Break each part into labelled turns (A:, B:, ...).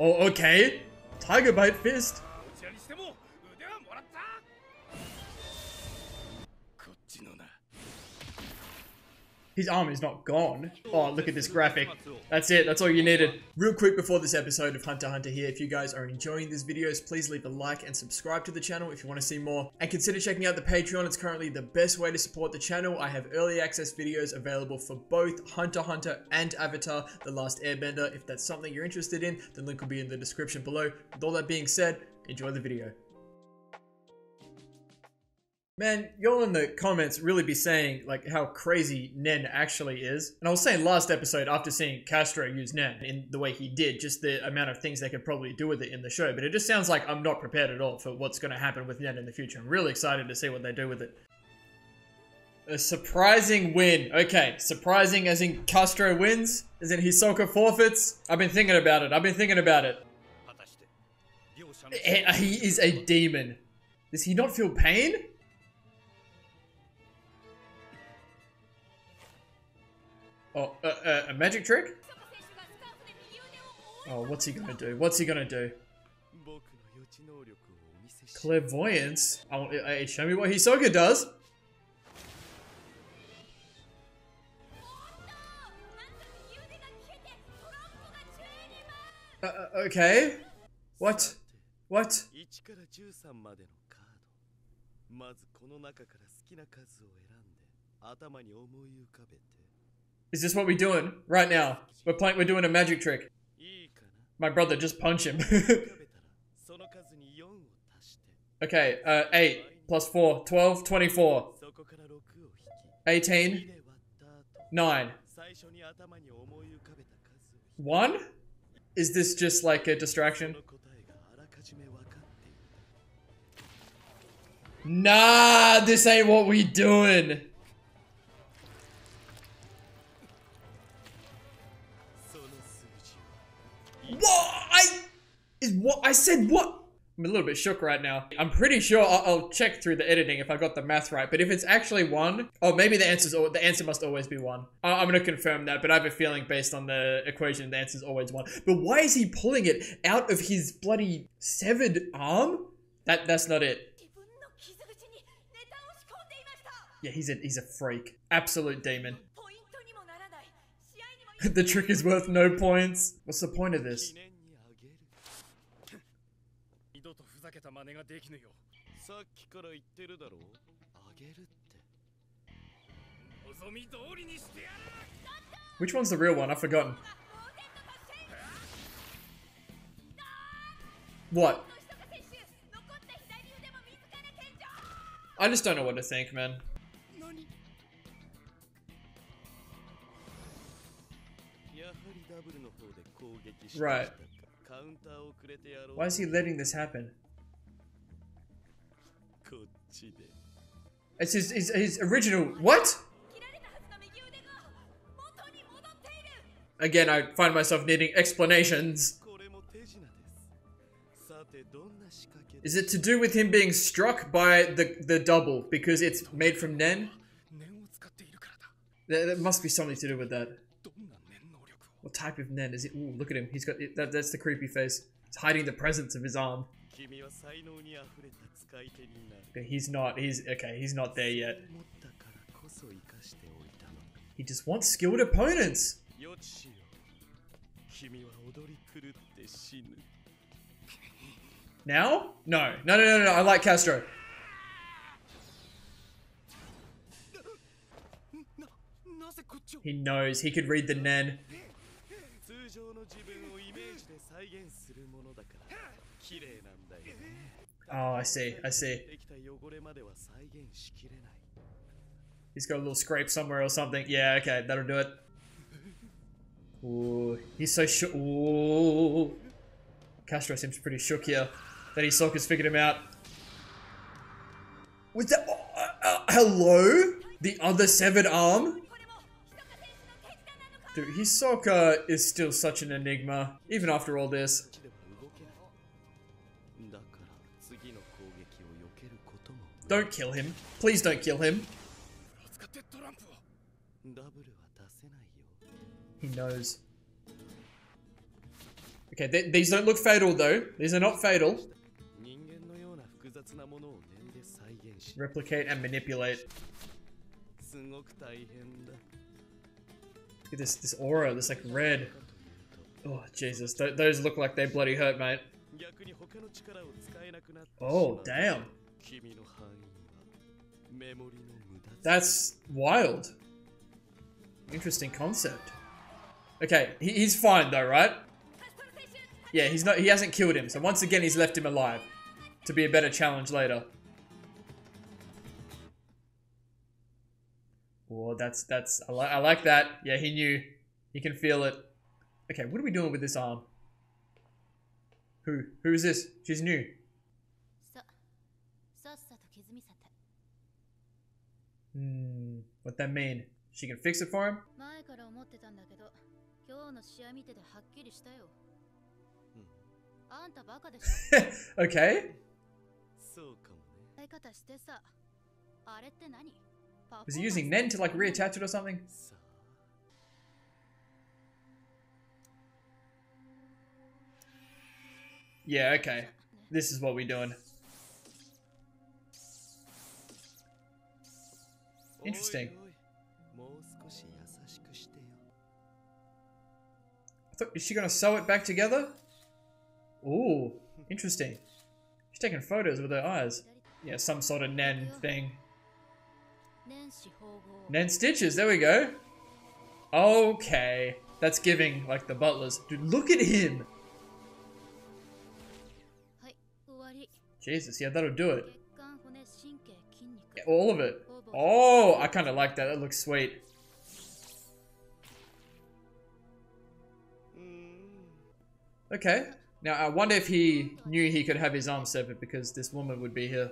A: Oh, okay. Tiger bite fist. His arm is not gone. Oh, look at this graphic. That's it. That's all you needed. Real quick before this episode of Hunter x Hunter here, if you guys are enjoying these videos, please leave a like and subscribe to the channel if you want to see more. And consider checking out the Patreon. It's currently the best way to support the channel. I have early access videos available for both Hunter x Hunter and Avatar: The Last Airbender. If that's something you're interested in, the link will be in the description below. With all that being said, enjoy the video. Man, y'all in the comments really be saying like how crazy Nen actually is. And I was saying last episode, after seeing Castro use Nen in the way he did, just the amount of things they could probably do with it in the show. But it just sounds like I'm not prepared at all for what's going to happen with Nen in the future. I'm really excited to see what they do with it. A surprising win. Okay, surprising as in Castro wins? As in Hisoka forfeits? I've been thinking about it. He is a demon. Does he not feel pain? Oh, a magic trick? Oh, what's he gonna do? Clairvoyance? Oh, hey, show me what Hisoka does. Okay. What? Is this what we're doing right now? We're doing a magic trick. My brother, just punch him. Okay, 8 plus 4, 12, 24. 18, 9. 1? Is this just like a distraction? Nah, this ain't what we doing. I said what? I'm a little bit shook right now. I'm pretty sure I'll check through the editing if I got the math right. But if it's actually 1, oh, maybe the answer must always be 1. I'm gonna confirm that, but I have a feeling based on the equation, the answer is always 1. But why is he pulling it out of his bloody severed arm? That's not it. Yeah, he's a freak. Absolute demon. The trick is worth no points. What's the point of this? Which one's the real one? I've forgotten. What? I just don't know what to think, man. Right. Why is he letting this happen? It's his original. What? Again, I find myself needing explanations. Is it to do with him being struck by the double because it's made from Nen? There must be something to do with that. What type of Nen is it? Ooh, look at him. He's got that's the creepy face. He's hiding the presence of his arm. Okay, he's not there yet. He just wants skilled opponents. Now? No. I like Castro. He knows. He could read the Nen. Oh, I see. He's got a little scrape somewhere or something. Yeah, okay, that'll do it. Ooh, he's so shook. Ooh. Castro seems pretty shook here. That Hisoka's figured him out. Was that... hello? The other severed arm? Dude, Hisoka is still such an enigma, even after all this. Don't kill him. Please don't kill him. He knows. Okay, these don't look fatal though. These are not fatal. Replicate and manipulate. Look at this aura, this like red. Oh Jesus, those look like they bloody hurt, mate. Oh damn. That's wild. Interesting concept. Okay, he's fine though, right? Yeah, he hasn't killed him, so once again he's left him alive. To be a better challenge later. Oh, I like that. Yeah, he knew. He can feel it. Okay, what are we doing with this arm? Who is this? She's new. What that mean? She can fix it for him? Okay. Was he using Nen to like reattach it or something? Yeah, okay. This is what we're doing. Interesting. Is she gonna sew it back together? Ooh, interesting. She's taking photos with her eyes. Yeah, some sort of Nen thing. Nen stitches, there we go. Okay. That's giving, like, the butlers. Dude, look at him! Jesus, yeah, that'll do it. Yeah, all of it. Oh, I kind of like that. That looks sweet. Okay. Now, I wonder if he knew he could have his arm severed because this woman would be here.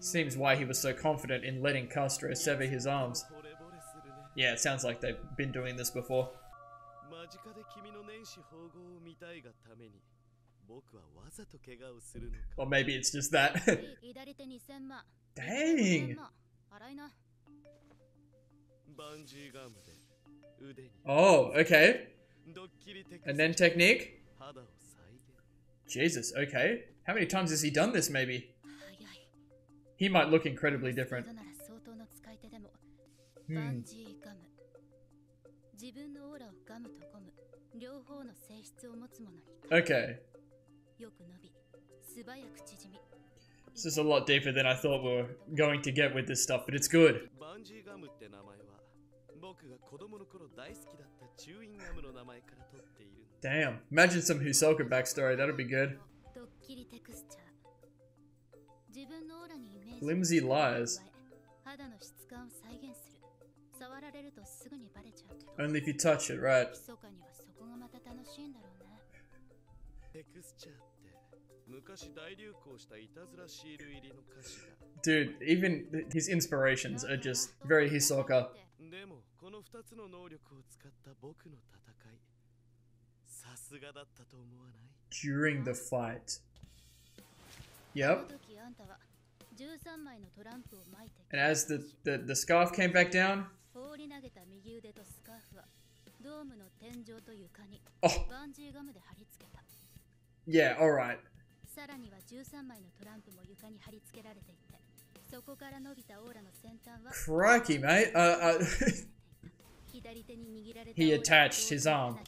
A: Seems why he was so confident in letting Castro sever his arms. Yeah, it sounds like they've been doing this before. Or maybe it's just that. Dang! Oh, okay. And then technique? Jesus, okay. How many times has he done this, maybe? He might look incredibly different. Okay. This is a lot deeper than I thought we were going to get with this stuff, but it's good. Damn. Imagine some Hisoka backstory, that'd be good. Flimsy lies. Only if you touch it, right? Dude, even his inspirations are just very Hisoka. During the fight. Yep. And as the scarf came back down. Oh. Yeah, alright. Crikey, mate. He attached his arm.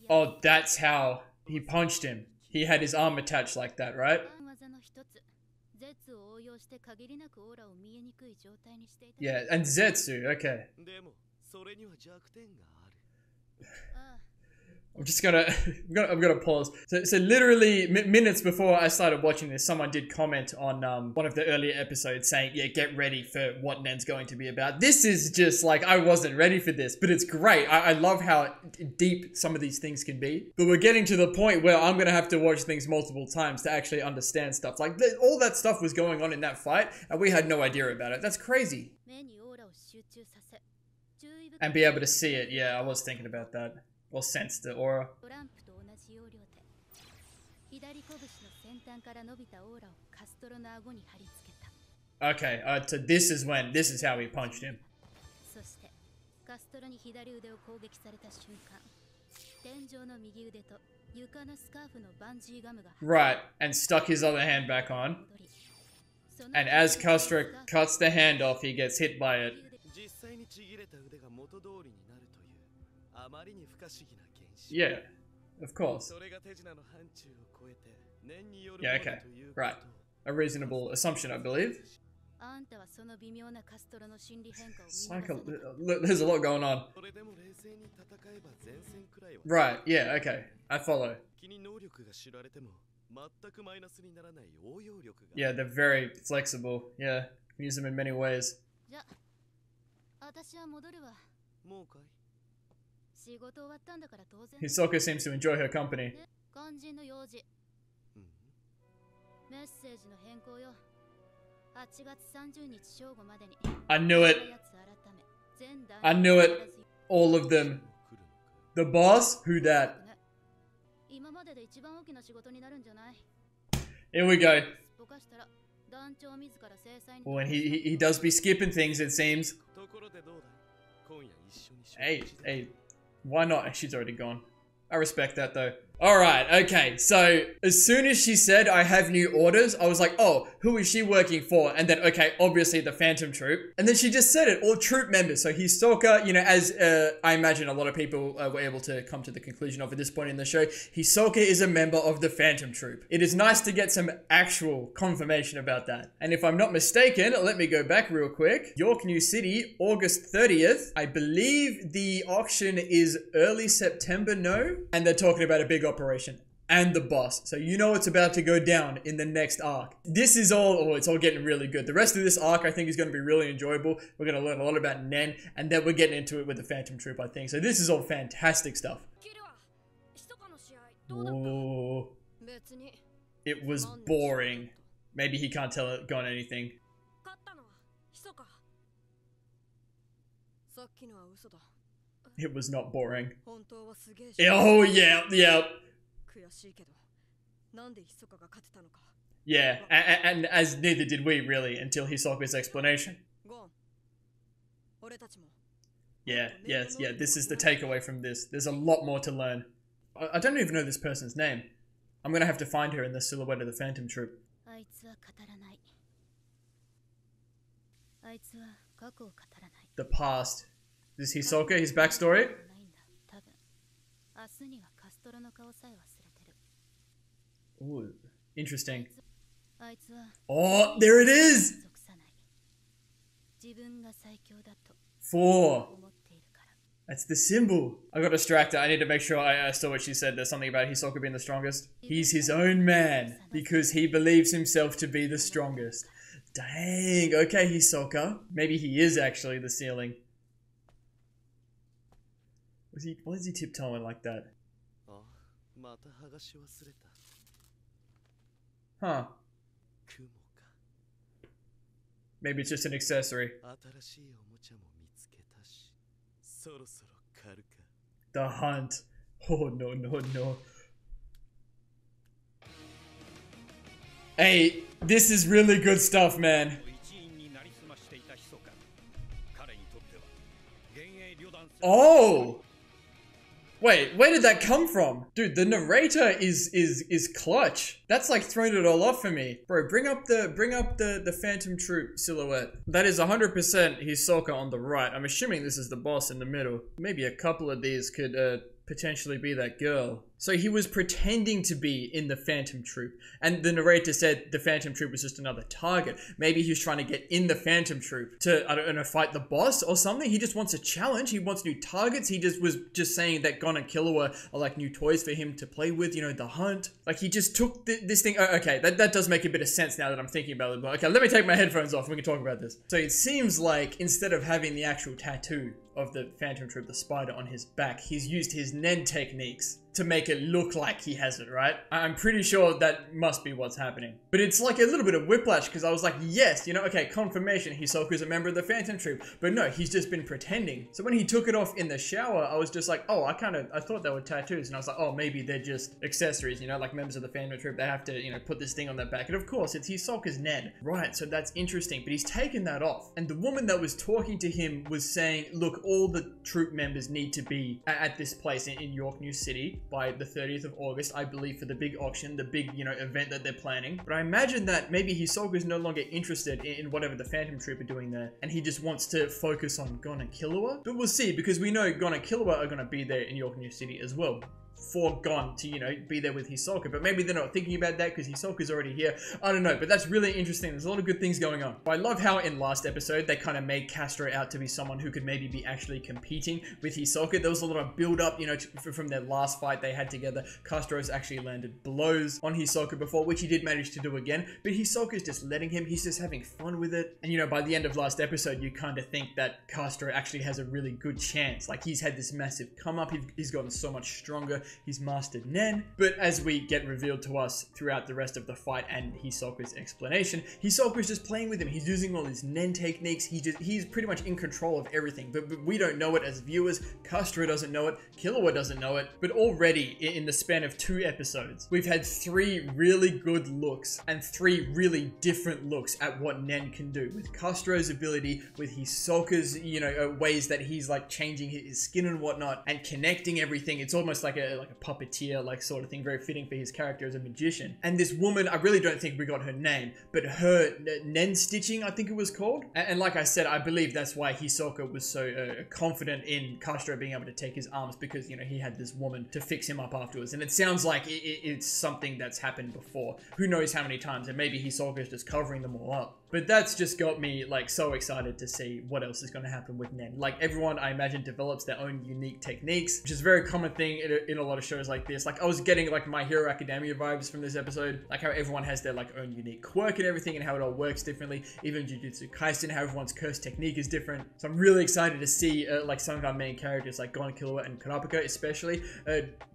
A: Oh, that's how he punched him. He had his arm attached like that, right? Yeah, and Zetsu, okay. I'm gonna pause. So literally minutes before I started watching this, someone did comment on one of the earlier episodes saying, yeah, get ready for what Nen's going to be about. This is just like, I wasn't ready for this, but it's great. I love how deep some of these things can be. But we're getting to the point where I'm gonna have to watch things multiple times to actually understand stuff. Like, all that stuff was going on in that fight, and we had no idea about it. That's crazy. And be able to see it, yeah, I was thinking about that. Or sense the aura. Okay, so this is how he punched him. Right, and stuck his other hand back on. And as Castro cuts the hand off, he gets hit by it. Yeah, of course. Yeah, okay. Right. A reasonable assumption, I believe. Look, there's a lot going on. Right, yeah, okay. I follow. Yeah, they're very flexible. Yeah, you can use them in many ways. Hisoka seems to enjoy her company. I knew it. I knew it. All of them. The boss? Who dat? Here we go. Oh, and he does be skipping things, it seems. Hey, why not? She's already gone. I respect that though. Alright, okay, so as soon as she said I have new orders, I was like, oh, who is she working for? And then, okay, obviously the Phantom Troupe. And then she just said it, all Troupe members. So Hisoka, you know, as I imagine a lot of people were able to come to the conclusion of at this point in the show, Hisoka is a member of the Phantom Troupe. It is nice to get some actual confirmation about that. And if I'm not mistaken, let me go back real quick. York New City, August 30th. I believe the auction is early September, no? And they're talking about a big operation and the boss, so you know it's about to go down in the next arc. This is all, it's all getting really good. The rest of this arc I think is going to be really enjoyable. We're going to learn a lot about Nen, and then we're getting into it with the Phantom Troupe, I think. So this is all fantastic stuff. Ooh. It was boring. Maybe he can't tell it gone anything. It was not boring. Oh, yeah. Yeah, and as neither did we, really, until Hisoka's explanation. Yeah, this is the takeaway from this. There's a lot more to learn. I don't even know this person's name. I'm gonna have to find her in the silhouette of the Phantom Troupe. The past. Is Hisoka his backstory? Ooh, interesting. Oh, there it is! 4. That's the symbol. I got distracted. I need to make sure I saw what she said. There's something about Hisoka being the strongest. He's his own man because he believes himself to be the strongest. Dang. Okay, Hisoka. Maybe he is actually the ceiling. Why is he tiptoeing like that? Huh. Maybe it's just an accessory. The hunt. Oh, no. Hey, this is really good stuff, man. Oh! Wait, where did that come from? Dude, the narrator is clutch. That's like throwing it all off for me. Bro, bring up the Phantom Troupe silhouette. That is 100% Hisoka on the right. I'm assuming this is the boss in the middle. Maybe a couple of these could potentially be that girl. So he was pretending to be in the Phantom Troupe, and the narrator said the Phantom Troupe was just another target. Maybe he was trying to get in the Phantom Troupe to, I don't know, fight the boss or something. He just wants a challenge. He wants new targets. He just was saying that Gon and Killua are like new toys for him to play with, you know, the hunt. Like he just took this thing. Oh, okay, that does make a bit of sense now that I'm thinking about it. But okay, let me take my headphones off and we can talk about this. So it seems like instead of having the actual tattoo of the Phantom Troupe, the spider on his back, he's used his Nen techniques to make it look like he has it, right? I'm pretty sure that must be what's happening. But it's like a little bit of whiplash, because I was like, yes, you know, okay, confirmation, Hisoka's a member of the Phantom Troupe. But no, he's just been pretending. So when he took it off in the shower, I was just like, oh, I thought they were tattoos. And I was like, oh, maybe they're just accessories, you know, like members of the Phantom Troupe, they have to, you know, put this thing on their back. And of course, it's Hisoka's Nen. Right, so that's interesting. But he's taken that off. And the woman that was talking to him was saying, look, all the troupe members need to be at this place in York New City by the 30th of August, I believe, for the big auction, the big, you know, event that they're planning. But I imagine that maybe Hisoka is no longer interested in whatever the Phantom Troupe are doing there, and he just wants to focus on Gon and Killua. But we'll see, because we know Gon and Killua are going to be there in York New City as well, for Gon to, you know, be there with Hisoka. But maybe they're not thinking about that because Hisoka's already here. I don't know, but that's really interesting. There's a lot of good things going on. I love how in last episode they kind of made Castro out to be someone who could maybe be actually competing with Hisoka. There was a lot of build up, you know, from their last fight they had together. Castro's actually landed blows on Hisoka before, which he did manage to do again, but Hisoka's just letting him. He's just having fun with it. And you know, by the end of last episode, you kind of think that Castro actually has a really good chance. Like, he's had this massive come up. He's gotten so much stronger. He's mastered Nen. But as we get revealed to us throughout the rest of the fight and Hisoka's explanation, Hisoka's just playing with him. He's using all his Nen techniques. He's pretty much in control of everything. But we don't know it as viewers. Castro doesn't know it. Killua doesn't know it. But already in the span of 2 episodes, we've had 3 really good looks and 3 really different looks at what Nen can do. With Castro's ability, with Hisoka's, you know, ways that he's like changing his skin and whatnot and connecting everything. It's almost like a puppeteer like sort of thing, very fitting for his character as a magician. And this woman, I really don't think we got her name, but her Nen stitching, I think it was called. And like I said, I believe that's why Hisoka was so confident in Castro being able to take his arms, because, you know, he had this woman to fix him up afterwards. And it sounds like it's something that's happened before. Who knows how many times, and maybe Hisoka's just covering them all up. But that's just got me like so excited to see what else is going to happen with Nen. Like, everyone, I imagine, develops their own unique techniques, which is a very common thing in a lot of shows like this. Like, I was getting like My Hero Academia vibes from this episode, like how everyone has their like own unique quirk and everything, and how it all works differently. Even Jujutsu Kaisen, how everyone's curse technique is different. So I'm really excited to see like some of our main characters like Gon, Killua, and Kurapika especially.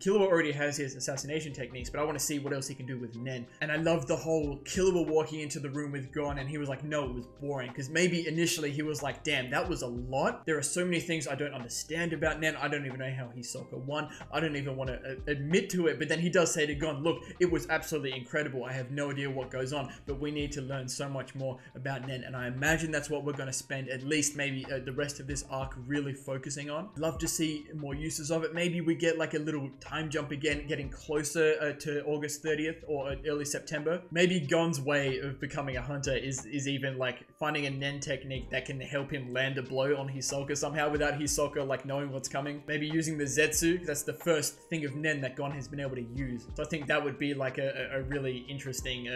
A: Killua already has his assassination techniques, but I want to see what else he can do with Nen. And I love the whole Killua walking into the room with Gon, and he was like, no, it was boring. Because maybe initially he was like, damn, that was a lot. There are so many things I don't understand about Nen. I don't even know how Hisoka won. I don't even want to admit to it. But then he does say to Gon, look, it was absolutely incredible. I have no idea what goes on, but we need to learn so much more about Nen. And I imagine that's what we're going to spend at least maybe the rest of this arc really focusing on. Love to see more uses of it. Maybe we get like a little time jump again, getting closer to August 30th or early September. Maybe Gon's way of becoming a hunter is even like finding a Nen technique that can help him land a blow on Hisoka somehow without Hisoka like knowing what's coming. Maybe using the Zetsu, that's the first thing of Nen that Gon has been able to use. So I think that would be like a really interesting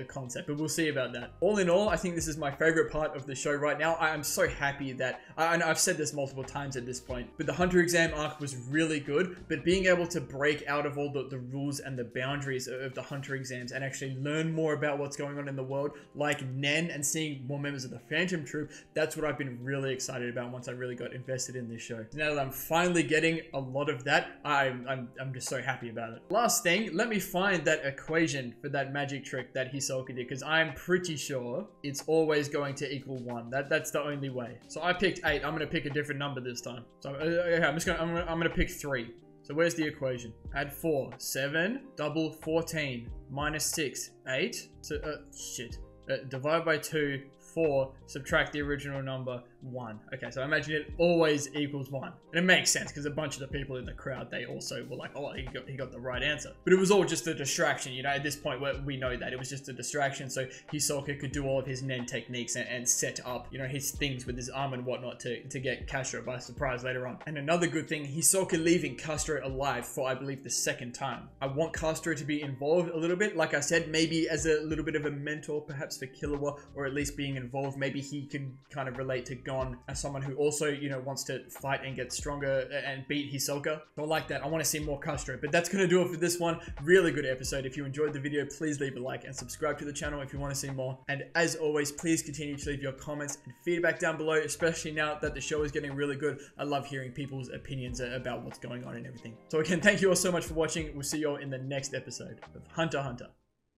A: concept, but we'll see about that. All in all, I think this is my favorite part of the show right now. I am so happy that, I know I've said this multiple times at this point, but the Hunter exam arc was really good, but being able to break out of all the rules and the boundaries of the Hunter exams and actually learn more about what's going on in the world, like Nen, and seeing more members of the Phantom Troupe, that's what I've been really excited about once I really got invested in this show. Now that I'm finally getting a lot of that, I'm just so happy about it. Last thing, let me find that equation for that magic trick that Hisoka did, because I'm pretty sure it's always going to equal 1. That's the only way. So I picked 8. I'm gonna pick a different number this time. So okay, I'm gonna pick 3. So where's the equation? Add 4, 7, double 14, minus 6, 8. So divide by 2, 4, subtract the original number, 1. Okay, so I imagine it always equals 1. And it makes sense because a bunch of the people in the crowd, they also were like, oh, he got the right answer. But it was all just a distraction, you know, at this point where we know that it was just a distraction so Hisoka could do all of his Nen techniques and set up, you know, his things with his arm and whatnot to get Castro by surprise later on. And another good thing, Hisoka leaving Castro alive for, I believe, the 2nd time. I want Castro to be involved a little bit, like I said, maybe as a little bit of a mentor, perhaps for Killua, or at least being an involved. Maybe he could kind of relate to Gon as someone who also, you know, wants to fight and get stronger and beat Hisoka. So I like that. I want to see more Castro. But that's going to do it for this one. Really good episode. If you enjoyed the video, please leave a like and subscribe to the channel if you want to see more. And as always, please continue to leave your comments and feedback down below, especially now that the show is getting really good. I love hearing people's opinions about what's going on and everything. So again, thank you all so much for watching. We'll see you all in the next episode of Hunter x Hunter.